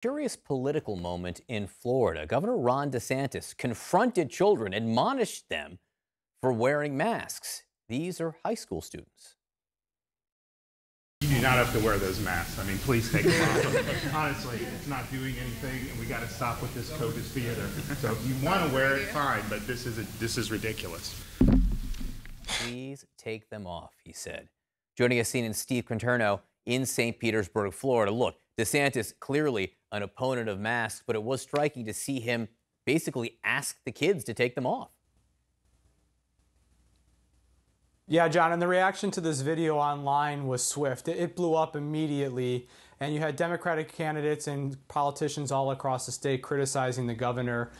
Curious political moment in Florida. Governor Ron DeSantis confronted children, admonished them for wearing masks. These are high school students. You do not have to wear those masks. I mean, please take them off. Honestly, it's not doing anything, and we got to stop with this COVID theater. So if you want to wear it, fine, but this is ridiculous. Please take them off, he said. Joining us, CNN Steve Conterno in St. Petersburg, Florida. Look, DeSantis clearly an opponent of masks, but it was striking to see him basically ask the kids to take them off. Yeah, John, and the reaction to this video online was swift. It blew up immediately, and you had Democratic candidates and politicians all across the state criticizing the governor.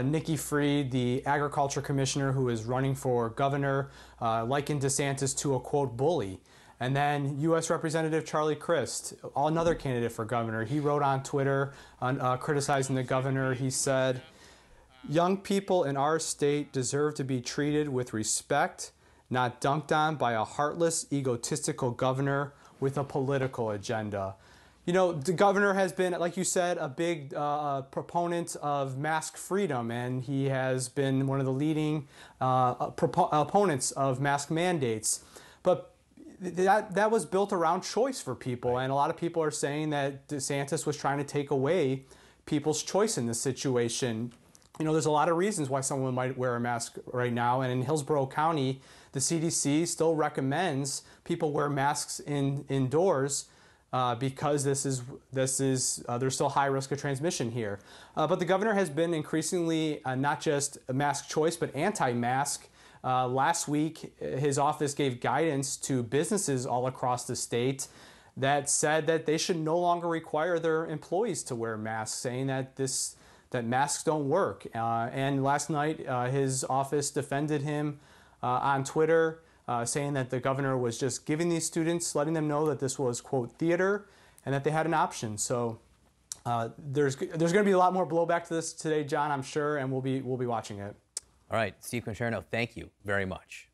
Nikki Fried, the agriculture commissioner who is running for governor, likened DeSantis to a, quote, bully. And then U.S. Representative Charlie Crist, another candidate for governor, he wrote on Twitter criticizing the governor. He said, "Young people in our state deserve to be treated with respect, not dunked on by a heartless, egotistical governor with a political agenda." You know, the governor has been, like you said, a big proponent of mask freedom, and he has been one of the leading opponents of mask mandates. But that was built around choice for people, and a lot of people are saying that DeSantis was trying to take away people's choice in this situation. You know, there's a lot of reasons why someone might wear a mask right now, and in Hillsborough County, the CDC still recommends people wear masks indoors because there's still high risk of transmission here. But the governor has been increasingly not just a mask choice, but anti-mask. Last week, his office gave guidance to businesses all across the state that said that they should no longer require their employees to wear masks, saying that masks don't work. And last night, his office defended him on Twitter, saying that the governor was just giving these students, letting them know that this was, quote, theater, and that they had an option. So there's going to be a lot more blowback to this today, John, I'm sure, and we'll be watching it. All right, Steve Conterno, thank you very much.